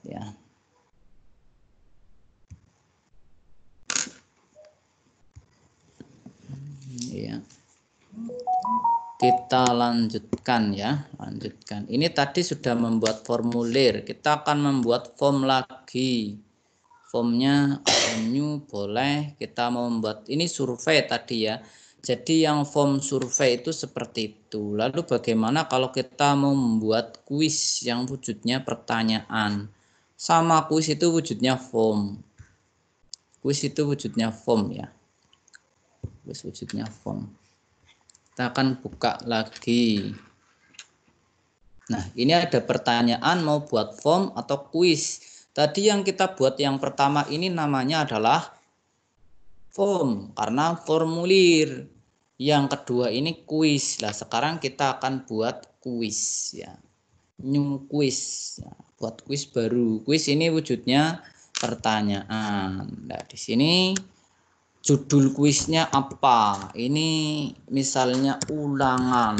ya. Ya. Kita lanjutkan ya, lanjutkan. Ini tadi sudah membuat formulir, kita akan membuat form lagi. Formnya new boleh, kita mau membuat ini survei tadi ya. Jadi yang form survei itu seperti itu. Lalu bagaimana kalau kita mau membuat kuis yang wujudnya pertanyaan? Sama kuis itu wujudnya form. Kuis itu wujudnya form ya. Kuis wujudnya form. Kita akan buka lagi. Nah, ini ada pertanyaan mau buat form atau kuis. Tadi yang kita buat yang pertama ini namanya adalah form karena formulir. Yang kedua ini kuis. Nah, sekarang kita akan buat kuis ya. New kuis. Ya, buat kuis baru. Kuis ini wujudnya pertanyaan. Nah, di sini judul kuisnya apa? Ini misalnya ulangan.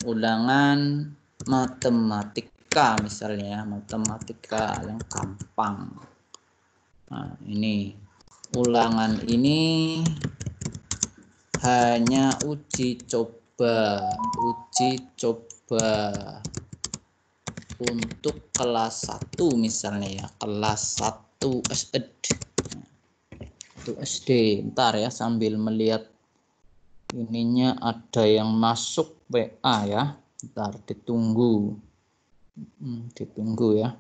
Ulangan matematika misalnya, matematika yang gampang. Nah, ini ulangan ini hanya uji coba untuk kelas 1 misalnya ya, kelas 1 SD. Ntar ya sambil melihat ininya ada yang masuk WA ya, ntar ditunggu ya.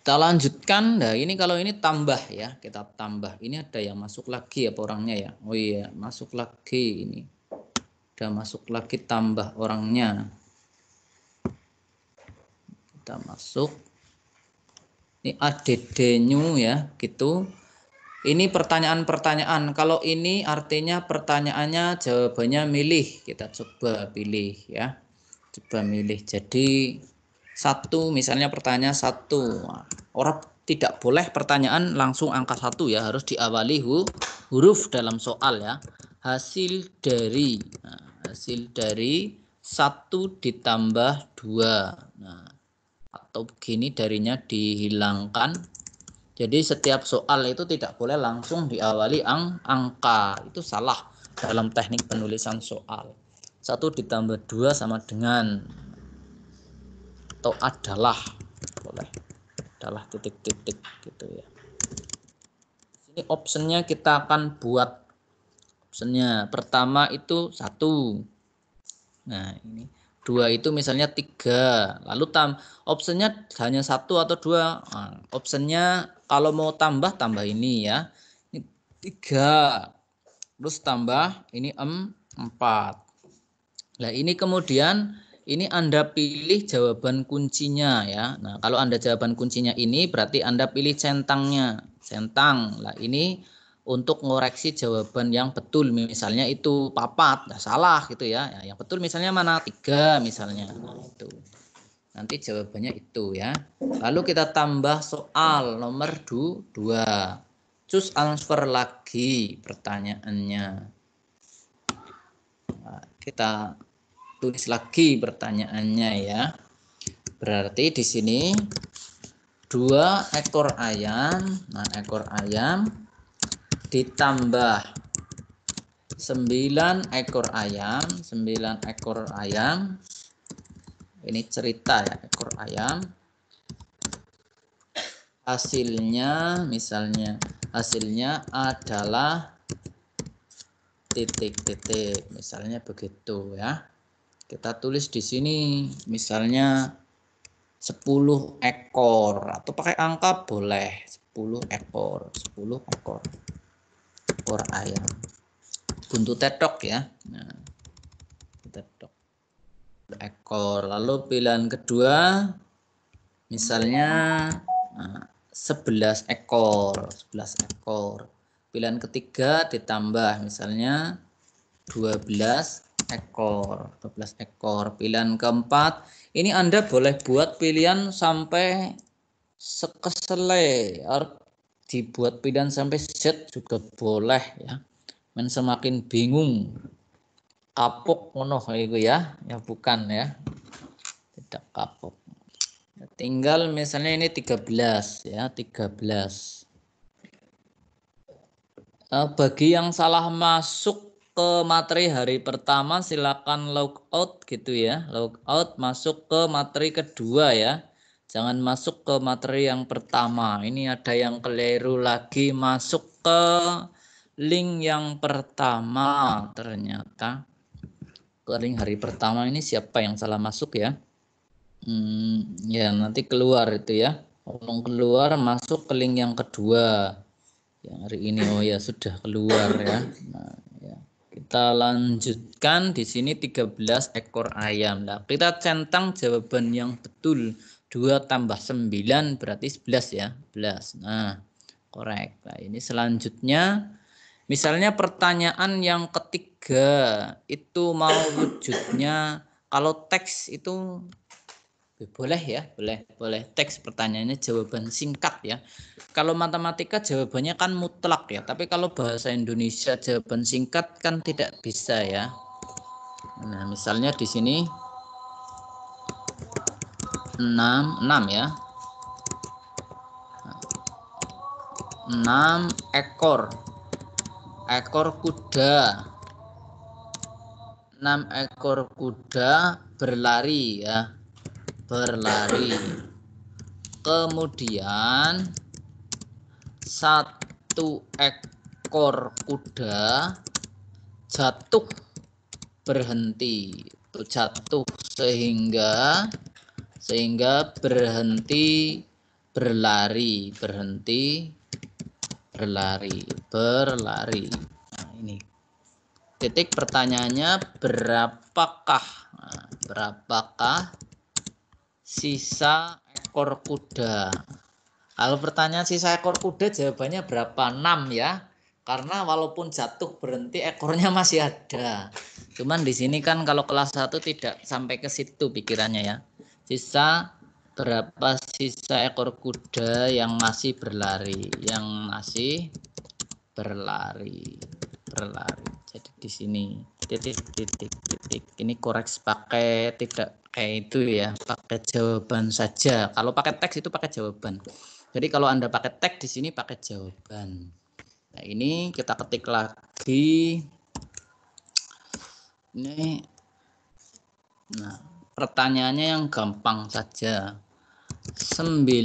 Kita lanjutkan. Nah, ini kalau ini tambah ya, kita tambah. Ini ada yang masuk lagi apa orangnya ya? Oh iya, masuk lagi ini. Udah masuk lagi tambah orangnya. Kita masuk. Ini ADD new ya, gitu. Ini pertanyaan-pertanyaan. Kalau ini artinya pertanyaannya jawabannya milih. Kita coba pilih ya. Coba milih. Jadi satu misalnya pertanyaan satu. Orang tidak boleh pertanyaan langsung angka 1 ya, harus diawali huruf dalam soal ya. Hasil dari hasil dari 1 ditambah 2. Nah, atau begini darinya dihilangkan. Jadi setiap soal itu tidak boleh langsung diawali angka. Itu salah dalam teknik penulisan soal. 1 ditambah 2 sama dengan atau adalah boleh, adalah titik-titik gitu ya. Ini optionnya kita akan buat optionnya pertama itu 1. Nah ini 2 itu misalnya 3, lalu optionnya hanya 1 atau 2. Nah, optionnya kalau mau tambah ini ya, ini 3 terus tambah ini 4. Nah ini kemudian ini Anda pilih jawaban kuncinya ya. Nah kalau Anda jawaban kuncinya ini berarti Anda pilih centangnya, centang. Nah ini untuk ngoreksi jawaban yang betul, misalnya itu 4, nah, salah gitu ya. Nah, yang betul misalnya mana 3 misalnya. Nah, itu nanti jawabannya itu ya. Lalu kita tambah soal nomor 2. Choose answer lagi pertanyaannya. Nah, kita tulis lagi pertanyaannya ya. Berarti di sini 2 ekor ayam. Nah, ekor ayam ditambah 9 ekor ayam. 9 ekor ayam. Ini cerita ya, ekor ayam. Hasilnya misalnya hasilnya adalah titik-titik. Misalnya begitu ya. Kita tulis di sini misalnya 10 ekor atau pakai angka boleh 10 ekor ekor ayam buntut tetok ya. Nah, tetok ekor. Lalu pilihan kedua misalnya 11 ekor. Pilihan ketiga ditambah misalnya 12 ekor. Pilihan keempat ini Anda boleh buat pilihan sampai sekesele, dibuat pilihan sampai Z juga boleh ya. Men semakin bingung kapok ngono itu ya bukan ya, tidak kapok. Tinggal misalnya ini 13 ya, 13. Bagi yang salah masuk ke materi hari pertama silakan logout gitu ya. Logout masuk ke materi kedua ya. Jangan masuk ke materi yang pertama. Ini ada yang keliru lagi, masuk ke link yang pertama. Ternyata ke link hari pertama ini siapa yang salah masuk ya? Ya nanti keluar itu ya. Tolong keluar, masuk ke link yang kedua. Yang hari ini ya sudah keluar ya. Nah, ya. Kita lanjutkan di sini 13 ekor ayam. Nah, kita centang jawaban yang betul. 2 tambah 9 berarti 11 ya. 11. Nah, korek. Nah, ini selanjutnya misalnya pertanyaan yang ketiga itu mau wujudnya kalau teks itu boleh ya, boleh teks pertanyaannya jawaban singkat ya. Kalau matematika jawabannya kan mutlak ya, tapi kalau bahasa Indonesia jawaban singkat kan tidak bisa ya. Nah, misalnya di sini 6 ya. 6 ekor kuda. 6 ekor kuda berlari ya. Berlari. Kemudian 1 ekor kuda jatuh berhenti. Itu jatuh sehingga berhenti berlari. Nah, ini titik pertanyaannya berapakah sisa ekor kuda. Kalau pertanyaan sisa ekor kuda jawabannya berapa? 6 ya. Karena walaupun jatuh berhenti ekornya masih ada. Cuman di sini kan kalau kelas 1 tidak sampai ke situ pikirannya ya. Berapa sisa ekor kuda yang masih berlari? Yang masih berlari. Jadi di sini titik. Ini koreksi pakai tidak kayak itu ya, pakai jawaban saja. Kalau pakai teks itu pakai jawaban. Jadi kalau Anda pakai teks di sini pakai jawaban. Nah, ini kita ketik lagi. Ini nah, pertanyaannya yang gampang saja. 9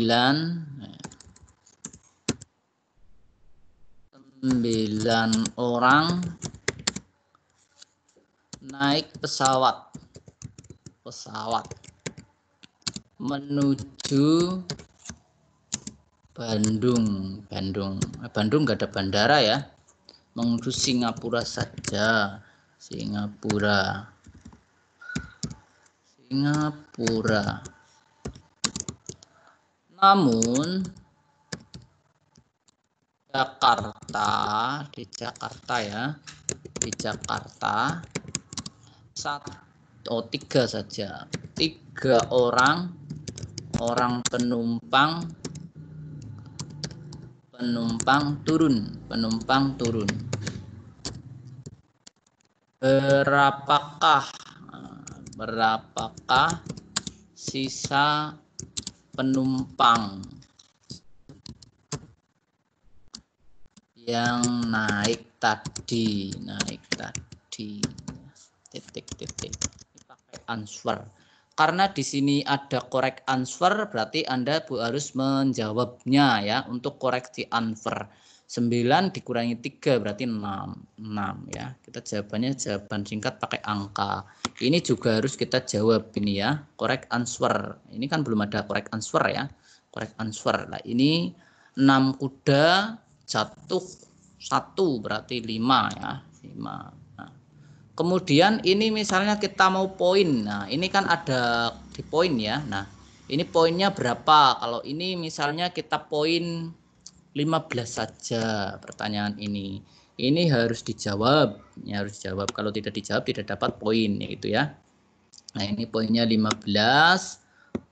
orang naik pesawat menuju Bandung nggak ada bandara ya, menuju Singapura saja. Singapura. Namun di Jakarta ya, di Jakarta 3 saja. 3 orang penumpang turun. Berapakah sisa penumpang yang naik tadi? Titik. Pakai answer. Karena di sini ada correct answer, berarti Anda harus menjawabnya ya. Untuk koreksi answer 9 dikurangi 3 berarti 6 ya. Kita jawabannya jawaban singkat pakai angka. Ini juga harus kita jawab ini ya, correct answer. Ini kan belum ada correct answer ya. Correct answer. Nah, ini 6 kuda jatuh 1 berarti 5 ya. 5. Kemudian ini misalnya kita mau poin. Nah, ini kan ada di poin ya. Nah, ini poinnya berapa? Kalau ini misalnya kita poin 15 saja pertanyaan ini. Ini harus dijawab. Kalau tidak dijawab tidak dapat poin gitu ya. Nah, ini poinnya 15.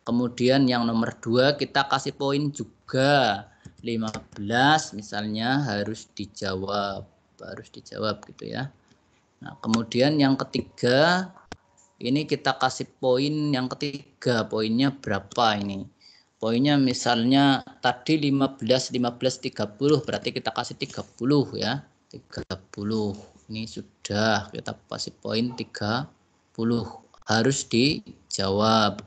Kemudian yang nomor 2 kita kasih poin juga. 15 misalnya harus dijawab gitu ya. Nah, kemudian yang ketiga Ini kita kasih poin yang ketiga, poinnya berapa ini? Poinnya misalnya tadi 15, 15, 30, berarti kita kasih 30 ya. 30. Ini sudah kita kasih poin 30. Harus dijawab.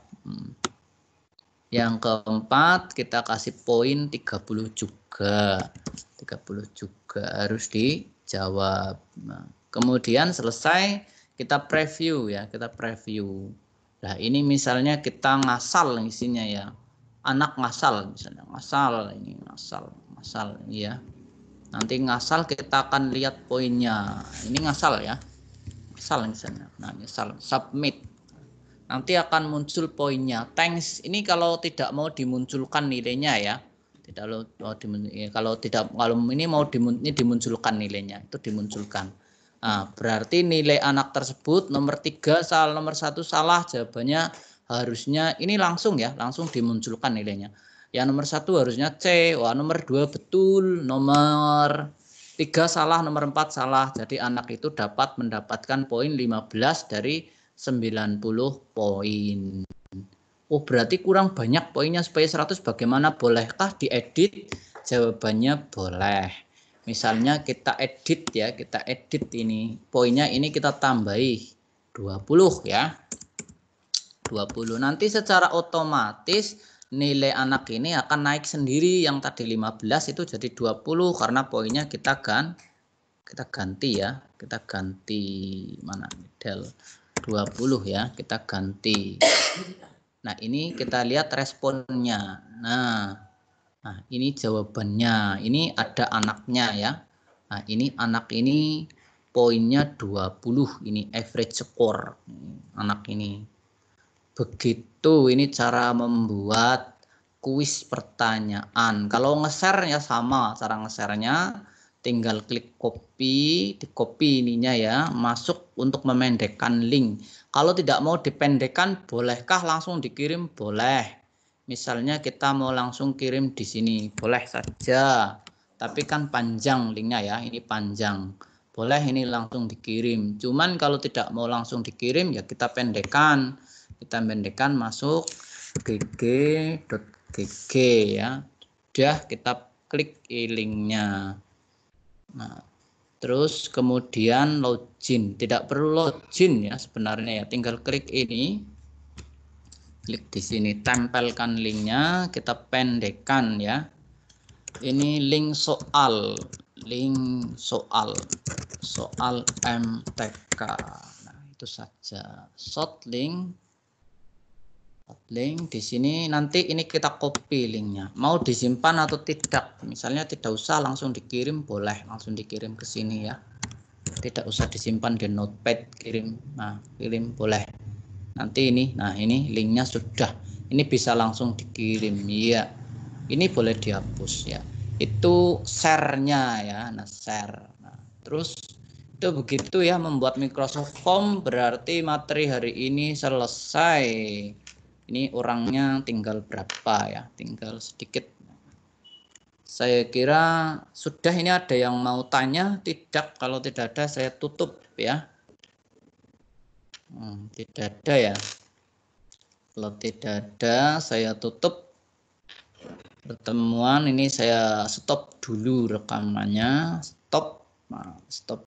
Yang keempat kita kasih poin 30 juga. 30 juga harus dijawab. Nah, kemudian selesai kita preview ya, kita preview. Nah, ini misalnya kita ngasal isinya ya. Anak ngasal misalnya, ngasal ini ngasal ini ya. Nanti ngasal kita akan lihat poinnya. Ini ngasal ya. Ngasal misalnya. Nah, ngasal submit. Nanti akan muncul poinnya. Thanks ini kalau tidak mau dimunculkan nilainya ya. Kalau ini mau dimunculkan nilainya, itu dimunculkan. Nah, berarti nilai anak tersebut nomor 3 salah, nomor 1 salah, jawabannya harusnya ini langsung ya, langsung dimunculkan nilainya. Yang nomor 1 harusnya C, wah nomor 2 betul, nomor 3 salah, nomor 4 salah. Jadi anak itu dapat mendapatkan poin 15 dari 90 poin. Oh, berarti kurang banyak poinnya supaya 100. Bagaimana? Bolehkah diedit? Jawabannya boleh. Misalnya kita edit ya, kita edit ini. Poinnya ini kita tambahi 20 ya. 20. Nanti secara otomatis nilai anak ini akan naik sendiri. Yang tadi 15 itu jadi 20 karena poinnya kita ganti ya. Kita ganti mana? Del 20 ya, kita ganti. Nah, ini kita lihat responnya. Nah, ini jawabannya. Ini ada anaknya ya. Nah, ini anak ini poinnya 20. Ini average score. Anak ini. Begitu ini cara membuat kuis pertanyaan. Kalau nge-share ya sama. Cara nge-share-nya tinggal klik copy, di copy ininya ya, masuk untuk memendekkan link. Kalau tidak mau dipendekkan, bolehkah langsung dikirim? Boleh. Misalnya kita mau langsung kirim di sini, boleh saja. Tapi kan panjang linknya ya, ini panjang. Boleh ini langsung dikirim. Cuman kalau tidak mau langsung dikirim ya kita pendekkan. Kita pendekkan masuk gg.gg ya. Sudah kita klik linknya. Nah, terus kemudian login. Tidak perlu login ya sebenarnya ya. Tinggal klik ini. Klik di sini, tempelkan linknya, kita pendekkan ya. Ini link soal MTK. Nah, itu saja. Short link di sini. Nanti ini kita copy linknya. Mau disimpan atau tidak? Misalnya tidak usah langsung dikirim, boleh langsung dikirim ke sini ya. Tidak usah disimpan di notepad, kirim. Nah, kirim boleh. Nanti ini, nah ini linknya sudah. Ini bisa langsung dikirim ya. Ini boleh dihapus ya. Itu share-nya ya. Nah, share. Nah, terus itu begitu ya membuat Microsoft Form. Berarti materi hari ini selesai. Ini orangnya tinggal berapa ya? Tinggal sedikit. Saya kira sudah. Ini ada yang mau tanya? Tidak. Kalau tidak ada saya tutup ya. Tidak ada ya. Kalau tidak ada saya tutup pertemuan ini, saya stop dulu rekamannya. Stop.